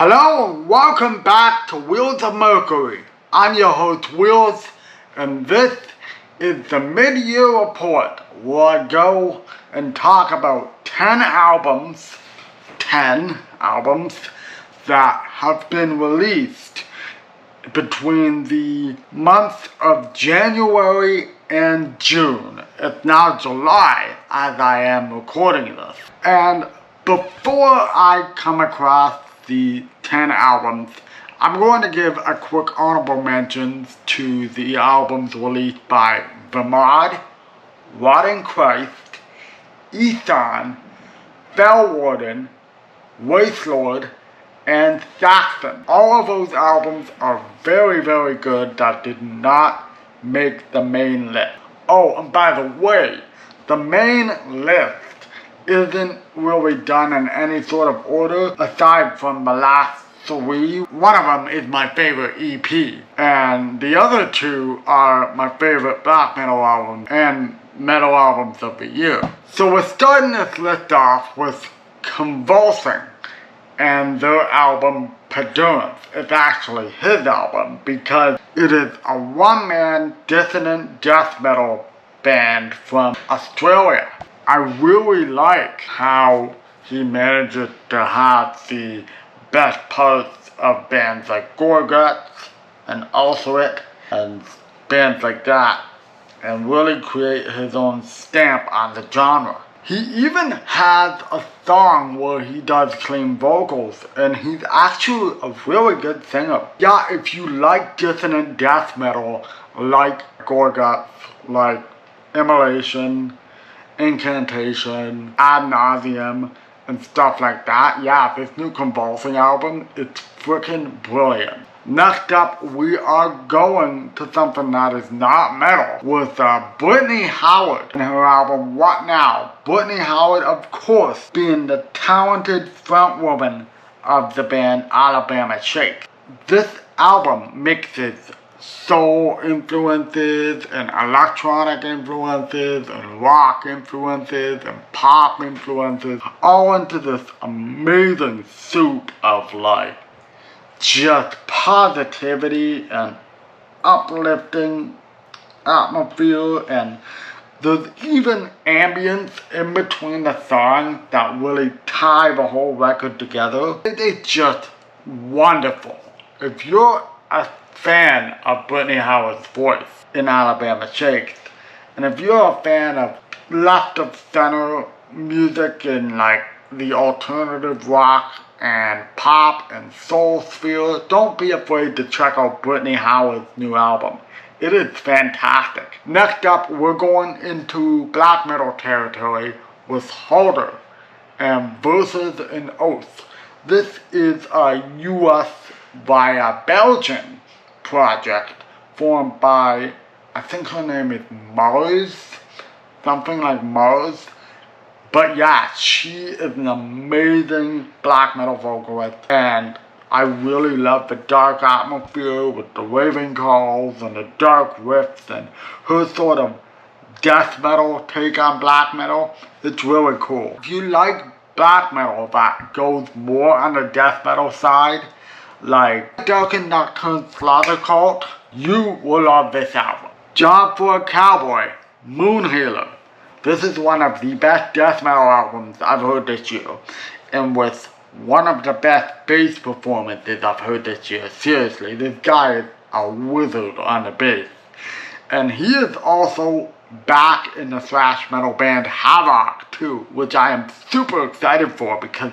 Hello and welcome back to Wheels of Mercury. I'm your host Wheels, and this is the mid-year report where I go and talk about 10 albums that have been released between the months of January and June. It's now July as I am recording this. And before I come across the 10 albums, I'm going to give a quick honorable mentions to the albums released by Vemod, Ihsahn, Fellwarden, Wraithlord and Saxon. All of those albums are very, very good that did not make the main list. Oh, and by the way, the main list isn't really done in any sort of order aside from the last three. One of them is my favorite EP, and the other two are my favorite black metal albums and metal albums of the year. So we're starting this list off with Convulsing and their album Pendurance. It's actually his album because it is a one-man dissonant death metal band from Australia. I really like how he manages to have the best parts of bands like Gorguts and Ulcerate and bands like that and really create his own stamp on the genre. He even has a song where he does clean vocals, and he's actually a really good singer. Yeah, if you like dissonant death metal, like Gorguts, like Immolation, Incantation, Ad Nauseam, and stuff like that, yeah, this new Convulsing album, it's freaking brilliant. Next up, we are going to something that is not metal with Brittany Howard and her album What Now? Brittany Howard, of course, being the talented frontwoman of the band Alabama Shakes. This album mixes soul influences and electronic influences and rock influences and pop influences all into this amazing soup of like just positivity and uplifting atmosphere, and there's even ambience in between the songs that really tie the whole record together. It is just wonderful. If you're a fan of Brittany Howard's voice in Alabama Shakes, and if you're a fan of left of center music in like the alternative rock and pop and soul sphere, don't be afraid to check out Brittany Howard's new album. It is fantastic. Next up, we're going into black metal territory with Holder and Verses and Oath. This is a US via Belgian project formed by, I think her name is Mars, something like Mars. But yeah, she is an amazing black metal vocalist, and I really love the dark atmosphere with the raving calls and the dark riffs and her sort of death metal take on black metal. It's really cool. If you like black metal that goes more on the death metal side, like Dark and Nocturne Slaughter Cult, you will love this album. Job for a Cowboy, Moon Healer. This is one of the best death metal albums I've heard this year, and with one of the best bass performances I've heard this year. Seriously, this guy is a wizard on the bass. And he is also back in the thrash metal band Havoc too, which I am super excited for because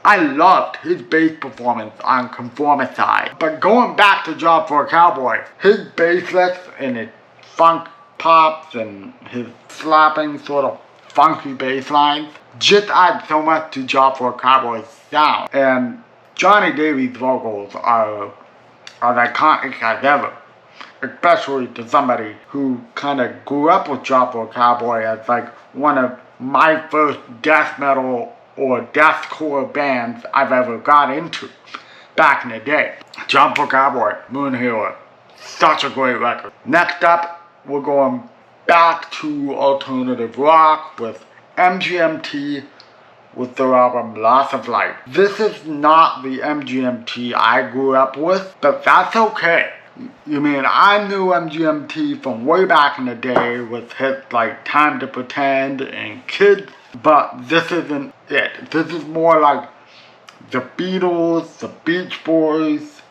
I loved his bass performance on Conformicide. But going back to Job for a Cowboy, his bass licks and his funk pops and his slapping sort of funky bass lines just add so much to Job for a Cowboy's sound. And Johnny Davis' vocals are as iconic as ever, especially to somebody who kind of grew up with Job for a Cowboy as like one of my first death metal or deathcore bands I've ever got into back in the day. Job for a Cowboy, Moon Healer, such a great record. Next up, we're going back to alternative rock with MGMT, with their album Loss of Life. This is not the MGMT I grew up with, but that's okay. You mean, I knew MGMT from way back in the day with hits like Time to Pretend and Kids, but this isn't it. This is more like the Beatles, the Beach Boys,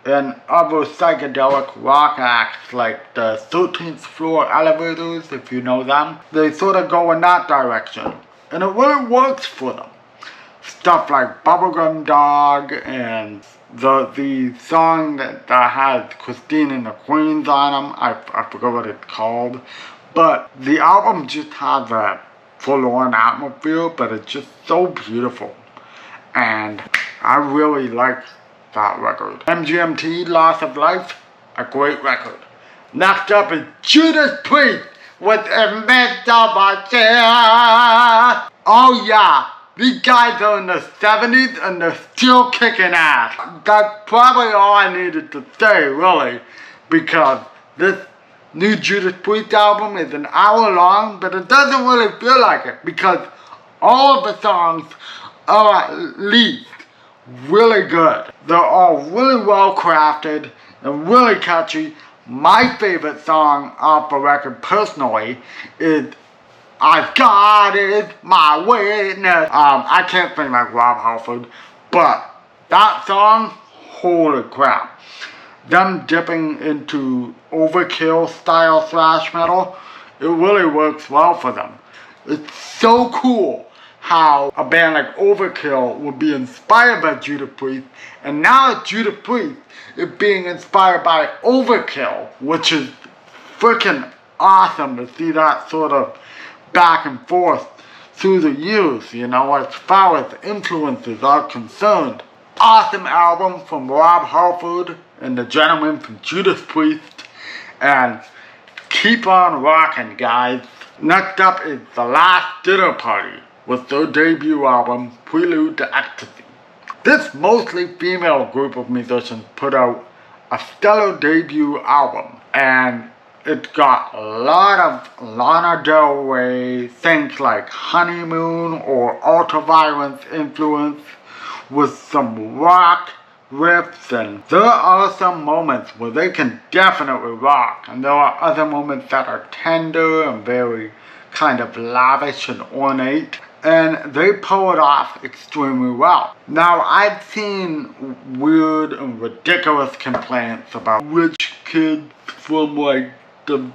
and other psychedelic rock acts like the 13th Floor Elevators, if you know them. They sort of go in that direction, and it really works for them. Stuff like Bubblegum Dog and the song that has Christine and the Queens on them, I forgot what it's called, but the album just has a forlorn atmosphere, but it's just so beautiful, and I really like that record. MGMT, Loss of Life, a great record. Next up is Judas Priest with A Mist of a Tear. Oh yeah, these guys are in the 70s and they're still kicking ass. That's probably all I needed to say, really, because this new Judas Priest album is an hour long, but it doesn't really feel like it because all of the songs are at least really good. They're all really well crafted and really catchy. My favorite song off the record personally is I've Got It, My Witness. I can't sing like Rob Halford, but that song, holy crap. Them dipping into overkill style thrash metal, it really works well for them. It's so cool how a band like Overkill would be inspired by Judas Priest, and now Judas Priest is being inspired by Overkill, which is freaking awesome to see that sort of back and forth through the years, you know, as far as influences are concerned. Awesome album from Rob Halford and the gentleman from Judas Priest, and keep on rocking, guys. Next up is The Last Dinner Party with their debut album, Prelude to Ecstasy. This mostly female group of musicians put out a stellar debut album, and it got a lot of Lana Del Rey, things like Honeymoon or Ultraviolence influence, with some rock riffs, and there are some moments where they can definitely rock, and there are other moments that are tender and very kind of lavish and ornate, and they pull it off extremely well. Now, I've seen weird and ridiculous complaints about rich kids from like the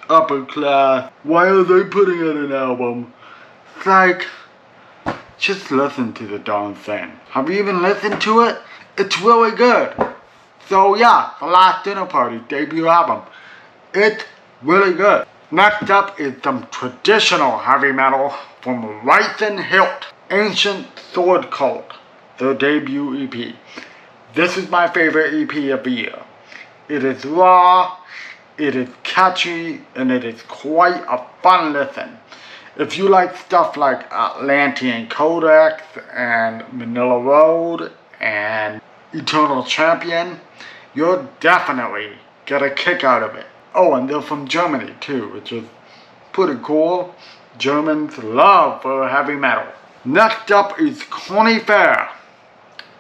upper class. Why are they putting out an album? It's like, just listen to the darn thing. Have you even listened to it? It's really good. So yeah, The Last Dinner Party debut album. It's really good. Next up is some traditional heavy metal from Wraithlord, Ancient Sword Cult, their debut EP. This is my favorite EP of the year. It is raw, it is catchy, and it is quite a fun listen. If you like stuff like Atlantean Codex and Manila Road and Eternal Champion, you'll definitely get a kick out of it. Oh, and they're from Germany too, which is pretty cool. Germans love for heavy metal. Next up is Conifer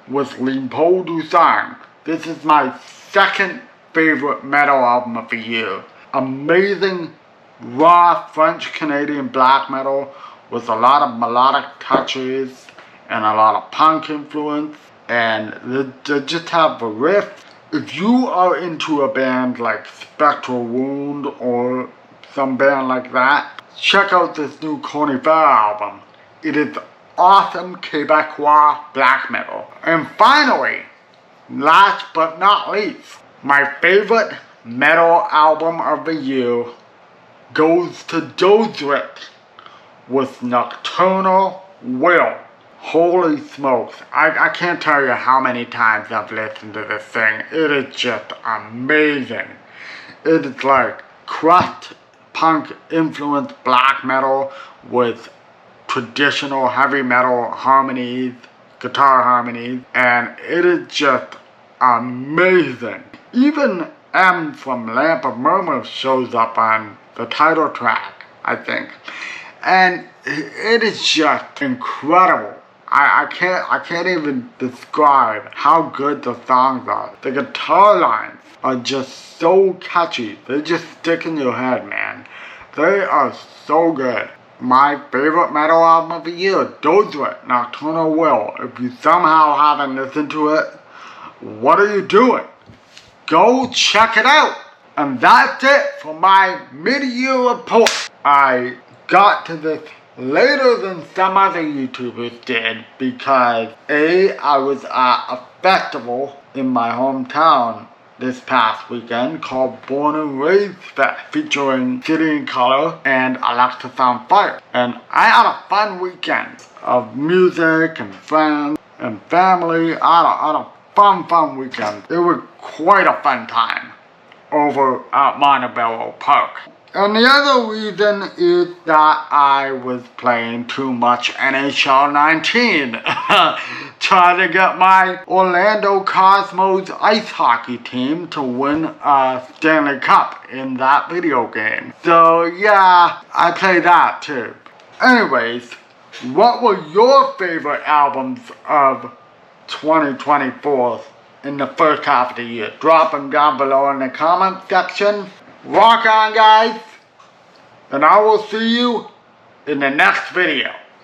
with Leopold Ihsahn. This is my second favorite metal album of the year. Amazing raw French-Canadian black metal with a lot of melodic touches and a lot of punk influence, and they just have a riff. If you are into a band like Spectral Wound or some band like that, check out this new Conifer album. It is awesome Quebecois black metal. And finally, last but not least, my favorite metal album of the year goes to Dozrit with Nocturnal Will. Holy smokes, I can't tell you how many times I've listened to this thing. It is just amazing. It is like crust punk influenced black metal with traditional heavy metal harmonies, guitar harmonies, and it is just amazing. Even M from Lamp of Murmur shows up on the title track, I think. And it is just incredible. I can't even describe how good the songs are. The guitar lines are just so catchy. They just stick in your head, man. They are so good. My favorite metal album of the year, Dozrit, Nocturnal Will. If you somehow haven't listened to it, what are you doing? Go check it out. And that's it for my mid-year report. I got to this later than some other YouTubers did because I was at a festival in my hometown this past weekend called Born and Raised Fest, featuring City and Color and Alexa Sound Fire. And I had a fun weekend of music and friends and family. I had a fun weekend. It was quite a fun time over at Montebello Park. And the other reason is that I was playing too much NHL 19. Trying to get my Orlando Cosmos ice hockey team to win a Stanley Cup in that video game. So yeah, I play that too. Anyways, what were your favorite albums of 2024 in the first half of the year? Drop them down below in the comment section. Rock on, guys, and I will see you in the next video.